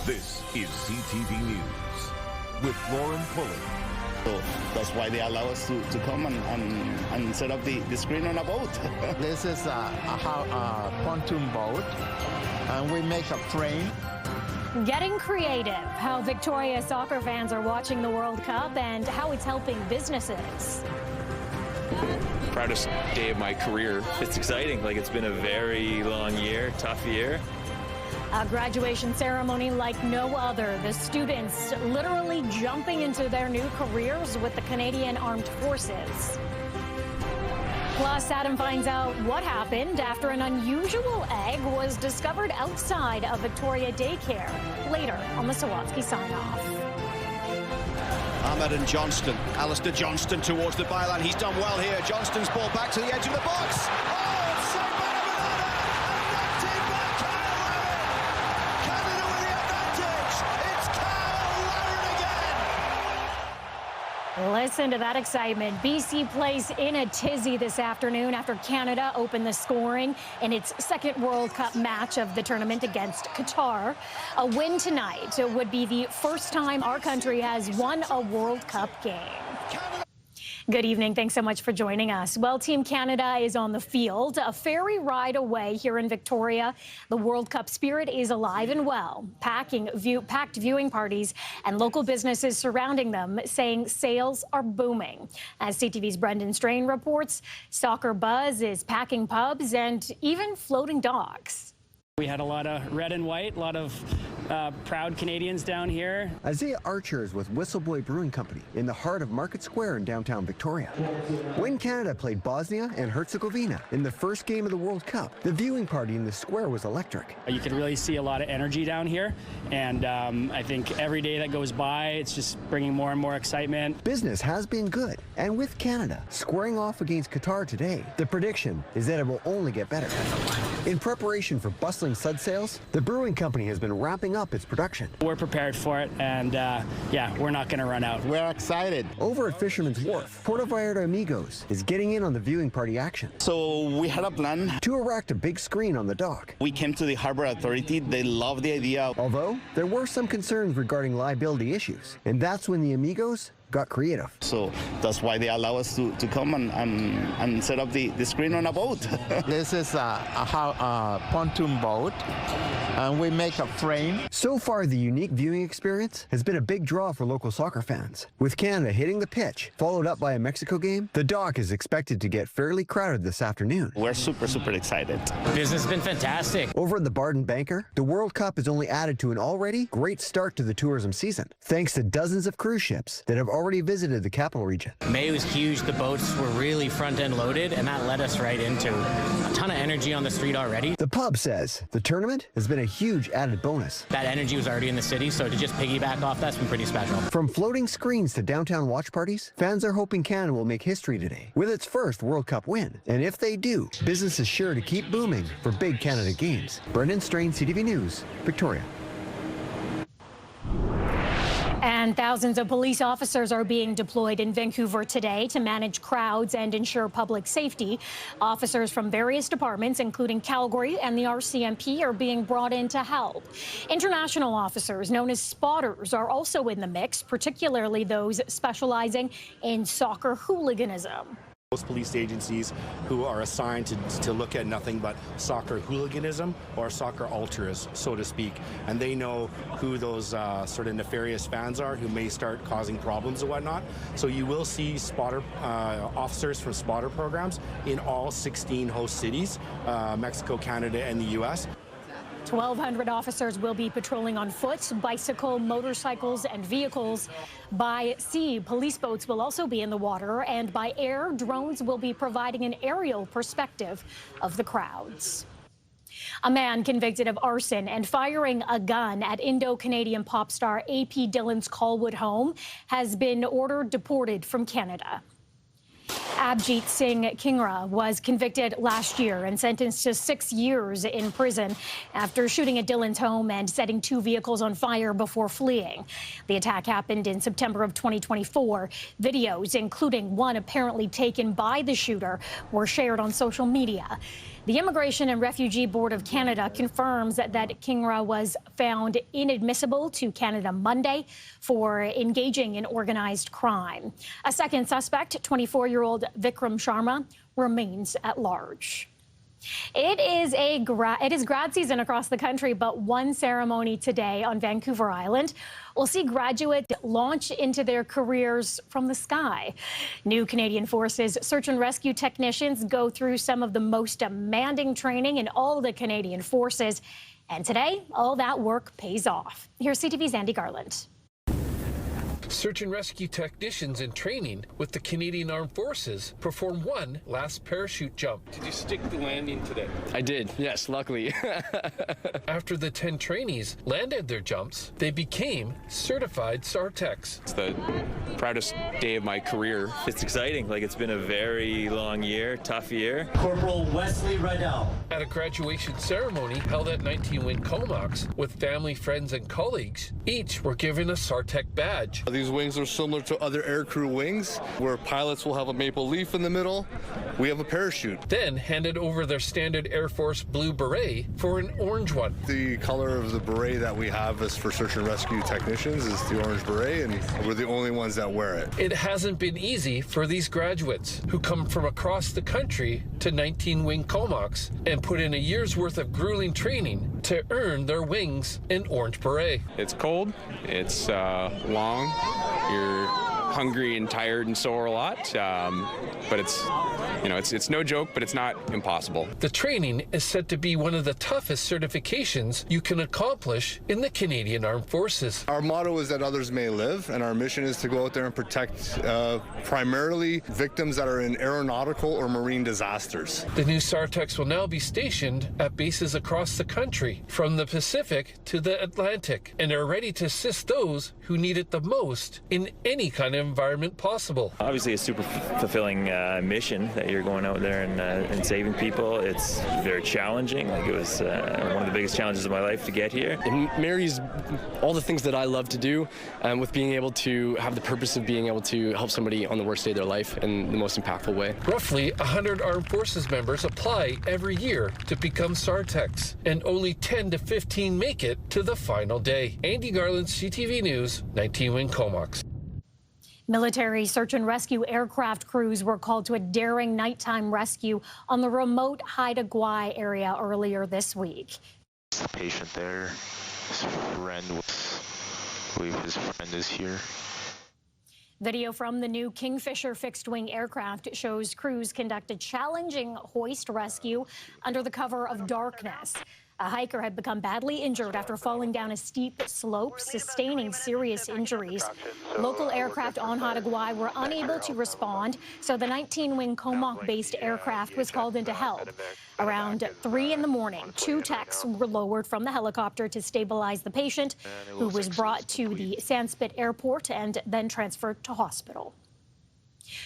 This is CTV News with Lauren Pulley. So that's why they allow us to come and set up the screen on a boat. This is a pontoon boat, and we make a frame. Getting creative, how Victoria soccer fans are watching the World Cup and how it's helping businesses. Proudest day of my career. It's exciting. Like, it's been a very long year, tough year. A graduation ceremony like no other. The students literally jumping into their new careers with the Canadian Armed Forces. Plus, Adam finds out what happened after an unusual egg was discovered outside of Victoria Daycare. Later on the Sawatsky sign-off. Ahmed and Johnston. Alistair Johnston towards the byline. He's done well here. Johnston's ball back to the edge of the box. Oh, it's saved by Avalada. And knocked in by Kyle Laren. Canada with the advantage. It's Kyle Laren again. Listen to that excitement. BC plays in a tizzy this afternoon after Canada opened the scoring in its second World Cup match of the tournament against Qatar. A win tonight would be the first time our country has won a World Cup game. Good evening. Thanks so much for joining us. Well, Team Canada is on the field, a ferry ride away here in Victoria. The World Cup spirit is alive and well, packed viewing parties and local businesses surrounding them saying sales are booming. As CTV's Brendan Strain reports, soccer buzz is packing pubs and even floating docks. We had a lot of red and white, a lot of proud Canadians down here. Isaiah Archer is with Whistleboy Brewing Company in the heart of Market Square in downtown Victoria. When Canada played Bosnia and Herzegovina in the first game of the World Cup, the viewing party in the square was electric. You can really see a lot of energy down here, and I think every day that goes by, it's just bringing more and more excitement. Business has been good, and with Canada squaring off against Qatar today, the prediction is that it will only get better. In preparation for bustling sud sales, the brewing company has been ramping up its production. We're prepared for it, and yeah, we're not going to run out. We're excited. Over at Fisherman's Wharf, Puerto Vallarta Amigos is getting in on the viewing party action. So we had a plan. To erect a big screen on the dock. We came to the Harbor Authority. They love the idea. Although there were some concerns regarding liability issues, and that's when the Amigos got creative. So that's why they allow us to come and set up the screen on a boat. This is a pontoon boat, and we make a frame. So far, the unique viewing experience has been a big draw for local soccer fans. With Canada hitting the pitch, followed up by a Mexico game, the dock is expected to get fairly crowded this afternoon. We're super excited. Business has been fantastic. Over at the Barden Banker, the World Cup has only added to an already great start to the tourism season, thanks to dozens of cruise ships that have already visited the capital region. May was huge. The boats were really front-end loaded, and that led us right into a ton of energy on the street already. The pub says the tournament has been a huge added bonus. That energy was already in the city, so to just piggyback off that's been pretty special. From floating screens to downtown watch parties, fans are hoping Canada will make history today with its first World Cup win. And if they do, business is sure to keep booming for big Canada games. Brendan Strain, CTV News, Victoria. And thousands of police officers are being deployed in Vancouver today to manage crowds and ensure public safety. Officers from various departments, including Calgary and the RCMP, are being brought in to help. International officers, known as spotters, are also in the mix, particularly those specializing in soccer hooliganism. Most police agencies who are assigned to look at nothing but soccer hooliganism or soccer ultras, so to speak, and they know who those sort of nefarious fans are who may start causing problems and whatnot. So you will see spotter officers from spotter programs in all 16 host cities, Mexico, Canada, and the U.S. 1,200 officers will be patrolling on foot, bicycle, motorcycles, and vehicles. By sea, police boats will also be in the water, and by air, drones will be providing an aerial perspective of the crowds. A man convicted of arson and firing a gun at Indo-Canadian pop star A.P. Dillon's Colwood home has been ordered deported from Canada. Abjit Singh Kingra was convicted last year and sentenced to 6 years in prison after shooting at Dillon's home and setting 2 vehicles on fire before fleeing. The attack happened in September of 2024. Videos, including one apparently taken by the shooter, were shared on social media. The Immigration and Refugee Board of Canada confirms that Kingra was found inadmissible to Canada Monday for engaging in organized crime. A second suspect, 24-year-old Vikram Sharma, remains at large. It is grad season across the country, but one ceremony today on Vancouver Island will see graduates launch into their careers from the sky. New Canadian Forces search and rescue technicians go through some of the most demanding training in all the Canadian forces. And today, all that work pays off. Here's CTV's Andy Garland. Search and rescue technicians in training with the Canadian Armed Forces performed one last parachute jump. Did you stick the landing today? I did, yes, luckily. After the 10 trainees landed their jumps, they became certified SARTECs. It's the proudest day of my career. It's exciting. Like, it's been a very long year, tough year. Corporal Wesley Riddell. At a graduation ceremony held at 19 Wing Comox with family, friends, and colleagues, each were given a SARTEC badge. These wings are similar to other aircrew wings, where pilots will have a maple leaf in the middle. We have a parachute. Then handed over their standard Air Force blue beret for an orange one. The color of the beret that we have is for search and rescue technicians is the orange beret, and we're the only ones that wear it. It hasn't been easy for these graduates who come from across the country to 19 Wing Comox and put in a year's worth of grueling training to earn their wings and orange beret. It's cold, it's long, you're hungry and tired and sore a lot, but it's no joke, but it's not impossible. The training is said to be one of the toughest certifications you can accomplish in the Canadian Armed Forces. Our motto is that others may live, and our mission is to go out there and protect primarily victims that are in aeronautical or marine disasters. The new SARTECs will now be stationed at bases across the country, from the Pacific to the Atlantic, and are ready to assist those who need it the most in any kind of environment possible. Obviously a super fulfilling mission that you're going out there and saving people. It's very challenging. Like, it was one of the biggest challenges of my life to get here. It marries all the things that I love to do with being able to have the purpose of being able to help somebody on the worst day of their life in the most impactful way. Roughly 100 Armed Forces members apply every year to become SARTECs, and only 10 to 15 make it to the final day. Andy Garland, CTV News, 19 Wing Comox. Military search and rescue aircraft crews were called to a daring nighttime rescue on the remote Haida Gwaii area earlier this week. The patient there, his friend is here. Video from the new Kingfisher fixed-wing aircraft shows crews conduct a challenging hoist rescue under the cover of darkness. A hiker had become badly injured after falling down a steep slope, sustaining serious injuries. Local aircraft on Haida Gwaii were unable to respond, so the 19-wing Comox-based aircraft was called in to help. Around 3 in the morning, 2 techs were lowered from the helicopter to stabilize the patient, who was brought to the Sandspit Airport and then transferred to hospital.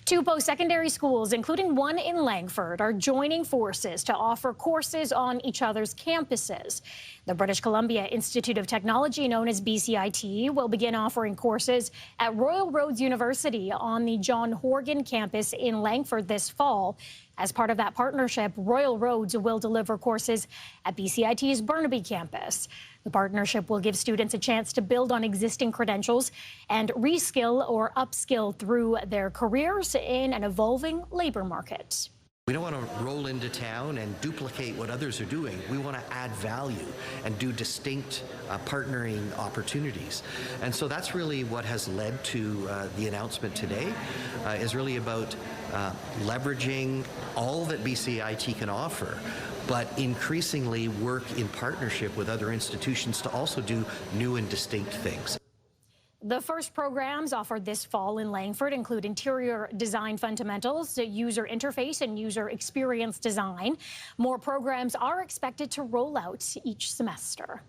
2 post-secondary schools, including one in Langford, are joining forces to offer courses on each other's campuses. The British Columbia Institute of Technology, known as BCIT, will begin offering courses at Royal Roads University on the John Horgan campus in Langford this fall. As part of that partnership, Royal Roads will deliver courses at BCIT's Burnaby campus. The partnership will give students a chance to build on existing credentials and reskill or upskill through their careers in an evolving labor market. We don't want to roll into town and duplicate what others are doing. We want to add value and do distinct partnering opportunities. And so that's really what has led to the announcement today, is really about leveraging all that BCIT can offer, but increasingly work in partnership with other institutions to also do new and distinct things. The first programs offered this fall in Langford include interior design fundamentals, user interface, and user experience design. More programs are expected to roll out each semester.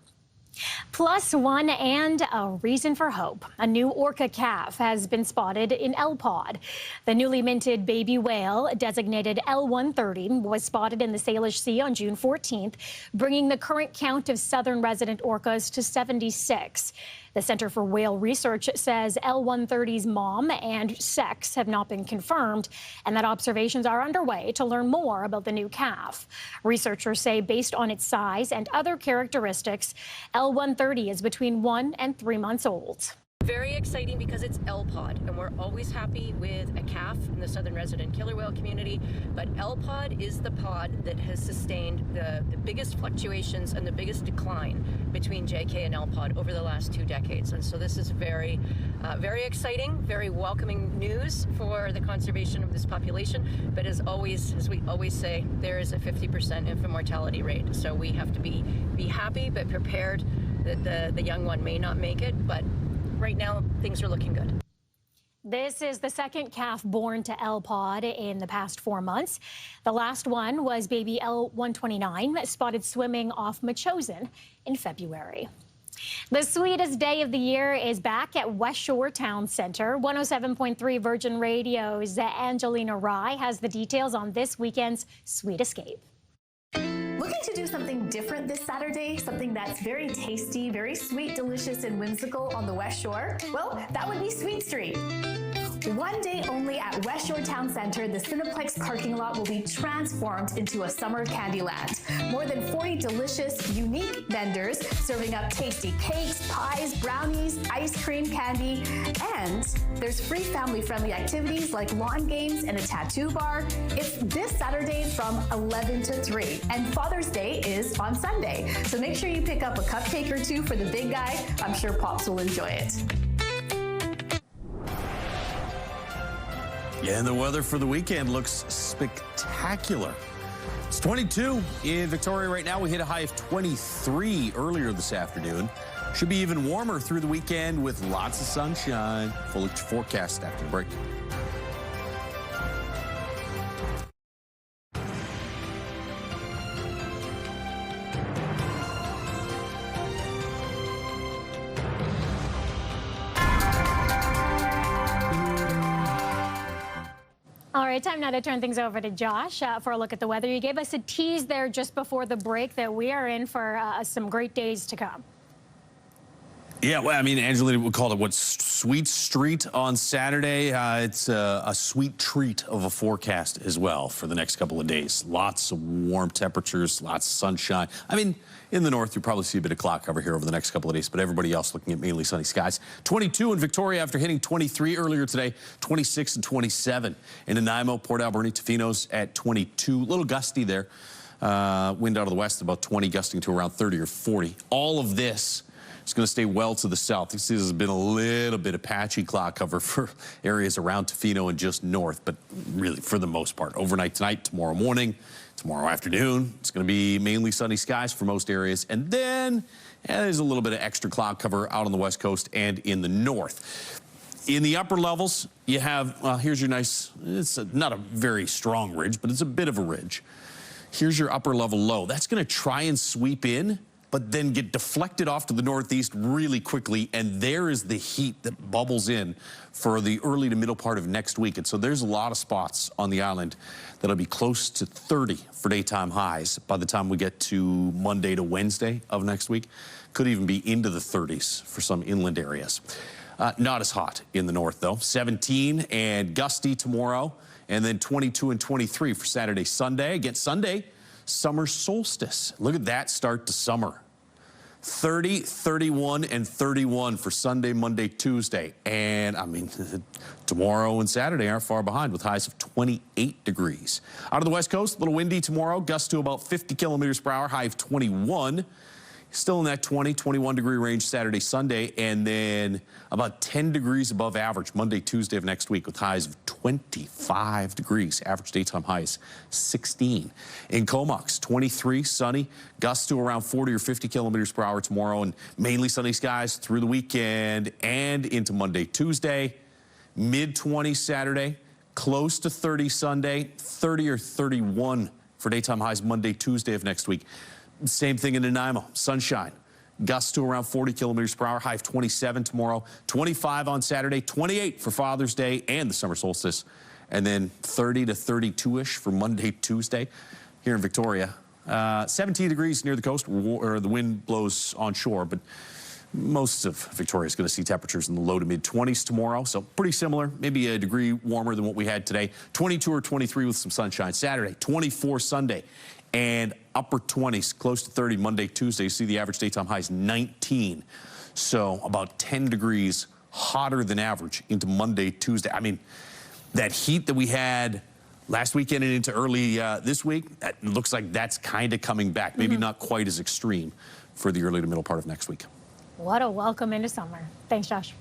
Plus one and a reason for hope. A new orca calf has been spotted in El Pod. The newly minted baby whale, designated L130, was spotted in the Salish Sea on June 14th, bringing the current count of southern resident orcas to 76. The Center for Whale Research says L130's mom and sex have not been confirmed, and that observations are underway to learn more about the new calf. Researchers say based on its size and other characteristics, L130 is between 1 and 3 months old. Very exciting because it's L-Pod, and we're always happy with a calf in the southern resident killer whale community, but L-Pod is the pod that has sustained the biggest fluctuations and the biggest decline between JK and L-Pod over the last 2 decades. And so this is very exciting, very welcoming news for the conservation of this population. But as we always say, there is a 50% infant mortality rate. So we have to be happy but prepared that the young one may not make it, but right now, things are looking good. This is the second calf born to L-Pod in the past 4 months. The last one was baby L129, spotted swimming off Machosen in February. The sweetest day of the year is back at West Shore Town Center. 107.3 Virgin Radio's Angelina Rye has the details on this weekend's Sweet Escape. Looking to do something different this Saturday? Something that's very tasty, very sweet, delicious, and whimsical on the West Shore? Well, that would be Sweet Street. One day only at West Shore Town Center, the Cineplex parking lot will be transformed into a summer candy land. More than 40 delicious, unique vendors serving up tasty cakes, pies, brownies, ice cream, candy, and there's free family-friendly activities like lawn games and a tattoo bar. It's this Saturday from 11 to 3, and Father's Day is on Sunday. So make sure you pick up a cupcake or two for the big guy. I'm sure Pops will enjoy it. Yeah, and the weather for the weekend looks spectacular. It's 22 in Victoria right now. We hit a high of 23 earlier this afternoon. Should be even warmer through the weekend with lots of sunshine. Full forecast after the break. All right, time now to turn things over to Josh for a look at the weather. You gave us a tease there just before the break that we are in for some great days to come. Yeah, well, I mean, Angelina would call it what, Sweet Street on Saturday. It's a sweet treat of a forecast as well for the next couple of days. Lots of warm temperatures, lots of sunshine. I mean, in the north, you'll probably see a bit of cloud cover here over the next couple of days, but everybody else looking at mainly sunny skies. 22 in Victoria after hitting 23 earlier today, 26 and 27 in Nanaimo, Port Alberni, Tofino's at 22. A little gusty there. Wind out of the west, about 20, gusting to around 30 or 40. All of this is going to stay well to the south. You see there's been a little bit of patchy cloud cover for areas around Tofino and just north, but really for the most part, overnight tonight, tomorrow morning, tomorrow afternoon, it's going to be mainly sunny skies for most areas. And then there's a little bit of extra cloud cover out on the west coast and in the north. In the upper levels, you have, here's your nice, it's not a very strong ridge, but it's a bit of a ridge. Here's your upper level low. That's going to try and sweep in, but then get deflected off to the northeast really quickly, and there is the heat that bubbles in for the early to middle part of next week. And so there's a lot of spots on the island that'll be close to 30 for daytime highs by the time we get to Monday to Wednesday of next week. Could even be into the 30s for some inland areas. Not as hot in the north, though. 17 and gusty tomorrow, and then 22 and 23 for Saturday, Sunday. Again, Sunday, summer solstice. Look at that start to summer. 30, 31, and 31 for Sunday, Monday, Tuesday. And, I mean, tomorrow and Saturday aren't far behind with highs of 28 degrees. Out of the west coast, a little windy tomorrow. Gusts to about 50 kilometers per hour, high of 21. Still in that 20, 21 degree range Saturday, Sunday, and then about 10 degrees above average Monday, Tuesday of next week with highs of 25 degrees. Average daytime highs 16. In Comox, 23, sunny, gusts to around 40 or 50 kilometers per hour tomorrow, and mainly sunny skies through the weekend and into Monday, Tuesday. Mid-20s Saturday, close to 30 Sunday, 30 or 31 for daytime highs Monday, Tuesday of next week. Same thing in Nanaimo, sunshine. Gusts to around 40 kilometers per hour, high of 27 tomorrow, 25 on Saturday, 28 for Father's Day and the summer solstice, and then 30 to 32-ish for Monday, Tuesday here in Victoria. 17 degrees near the coast, or the wind blows onshore, but most of Victoria is going to see temperatures in the low to mid 20s tomorrow, so pretty similar, maybe a degree warmer than what we had today. 22 or 23 with some sunshine Saturday, 24 Sunday, and upper 20s, close to 30 Monday, Tuesday. You see the average daytime high is 19, so about 10 degrees hotter than average into Monday, Tuesday. I mean, that heat that we had last weekend and into early this week, it looks like that's kind of coming back. Maybe not quite as extreme for the early to middle part of next week. What a welcome into summer. Thanks, Josh.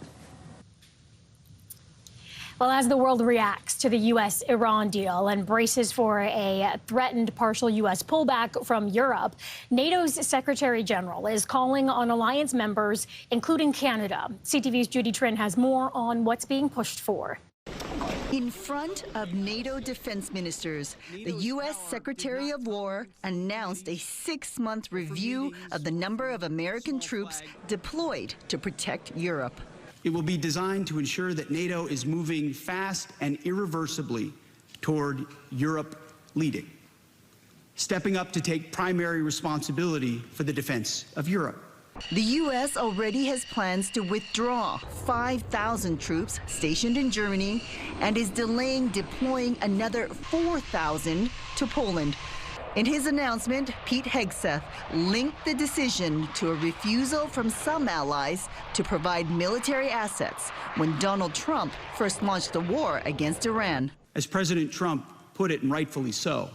Well, as the world reacts to the U.S.-Iran deal and braces for a threatened partial U.S. pullback from Europe, NATO's Secretary General is calling on alliance members, including Canada. CTV's Judy Trin has more on what's being pushed for. In front of NATO defense ministers, the U.S. Secretary of War announced a 6-month review of the number of American troops deployed to protect Europe. It will be designed to ensure that NATO is moving fast and irreversibly toward Europe leading, stepping up to take primary responsibility for the defense of Europe. The U.S. already has plans to withdraw 5,000 troops stationed in Germany and is delaying deploying another 4,000 to Poland. In his announcement, Pete Hegseth linked the decision to a refusal from some allies to provide military assets when Donald Trump first launched the war against Iran. As President Trump put it, and rightfully so,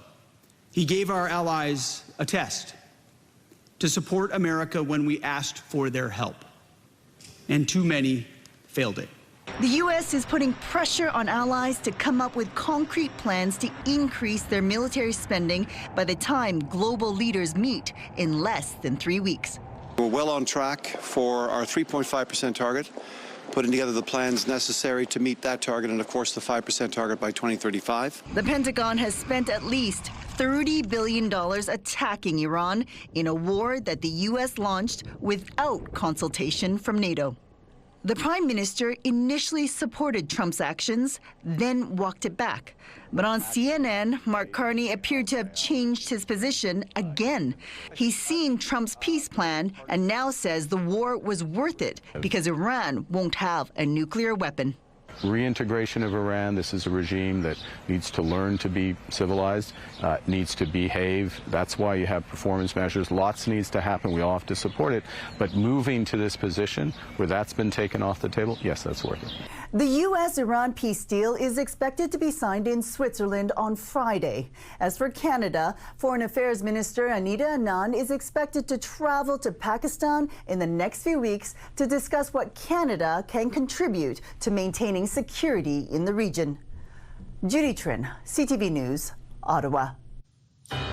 he gave our allies a test to support America when we asked for their help, and too many failed it. The U.S. is putting pressure on allies to come up with concrete plans to increase their military spending by the time global leaders meet in less than 3 weeks. We're well on track for our 3.5% target, putting together the plans necessary to meet that target and, of course, the 5% target by 2035. The Pentagon has spent at least $30 billion attacking Iran in a war that the U.S. launched without consultation from NATO. The Prime Minister initially supported Trump's actions, then walked it back. But on CNN, Mark Carney appeared to have changed his position again. He's seen Trump's peace plan and now says the war was worth it because Iran won't have a nuclear weapon. Reintegration of Iran. This is a regime that needs to learn to be civilized, needs to behave. That's why you have performance measures. Lots needs to happen. We all have to support it. But moving to this position where that's been taken off the table, yes, that's worth it. The U.S.-Iran peace deal is expected to be signed in Switzerland on Friday. As for Canada, Foreign Affairs Minister Anita Anand is expected to travel to Pakistan in the next few weeks to discuss what Canada can contribute to maintaining security in the region. Judy Trin, CTV News, Ottawa.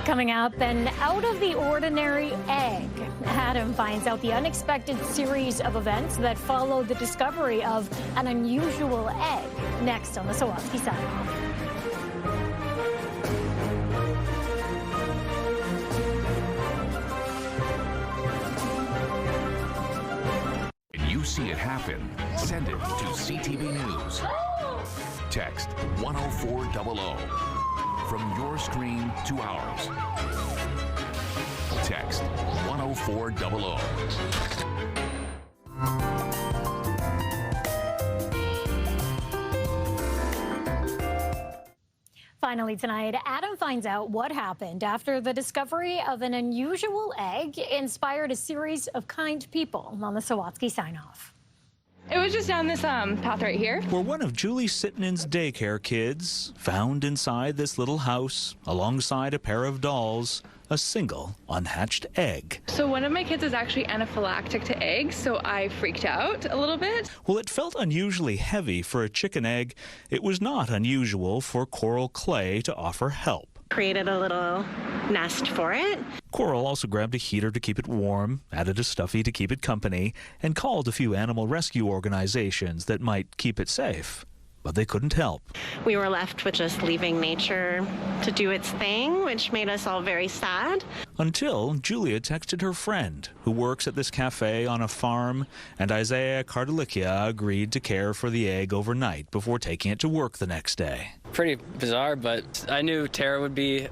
Coming up, an out-of-the-ordinary egg. Adam finds out the unexpected series of events that followed the discovery of an unusual egg. Next on the Sawatsky Side. When you see it happen, send it to CTV News. Text 10400. From your screen to ours. Text 10400. Finally tonight, Adam finds out what happened after the discovery of an unusual egg inspired a series of kind people on the Sawatsky sign-off. It was just down this path right here. We're one of Julie Sitnin's daycare kids, found inside this little house, alongside a pair of dolls, a single unhatched egg. So one of my kids is actually anaphylactic to eggs, so I freaked out a little bit. While it felt unusually heavy for a chicken egg, it was not unusual for Coral Clay to offer help. Created a little nest for it. Coral also grabbed a heater to keep it warm, added a stuffy to keep it company, and called a few animal rescue organizations that might keep it safe. but they couldn't help. We were left with just leaving nature to do its thing, which made us all very sad. Until Julia texted her friend, who works at this cafe on a farm, and Isaiah Cardelicia agreed to care for the egg overnight before taking it to work the next day. Pretty bizarre, but I knew Tara would be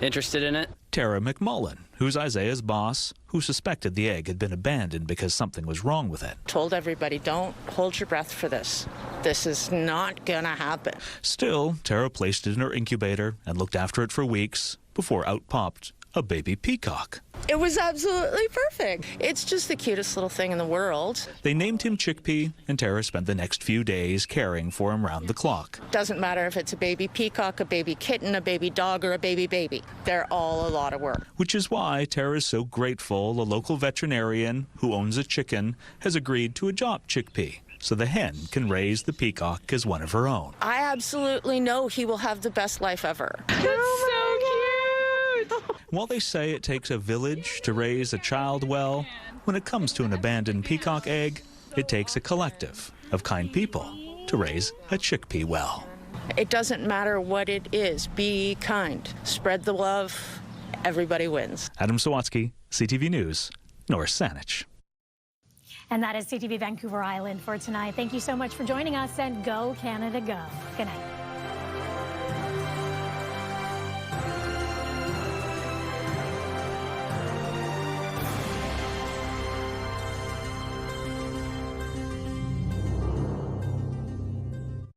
interested in it. Tara McMullen, who's Isaiah's boss, who suspected the egg had been abandoned because something was wrong with it. Told everybody, don't hold your breath for this. This is not gonna happen. Still, Tara placed it in her incubator and looked after it for weeks before out popped a baby peacock. It was absolutely perfect. It's just the cutest little thing in the world. They named him Chickpea, and Tara spent the next few days caring for him round the clock. Doesn't matter if it's a baby peacock, a baby kitten, a baby dog, or a baby. They're all a lot of work. Which is why Tara is so grateful a local veterinarian who owns a chicken has agreed to adopt Chickpea, so the hen can raise the peacock as one of her own. I absolutely know he will have the best life ever. That's so cute! While they say it takes a village to raise a child well, when it comes to an abandoned peacock egg, it takes a collective of kind people to raise a chickpea well. It doesn't matter what it is. Be kind. Spread the love. Everybody wins. Adam Sawatsky, CTV News, North Saanich. And that is CTV Vancouver Island for tonight. Thank you so much for joining us, and go Canada go. Good night.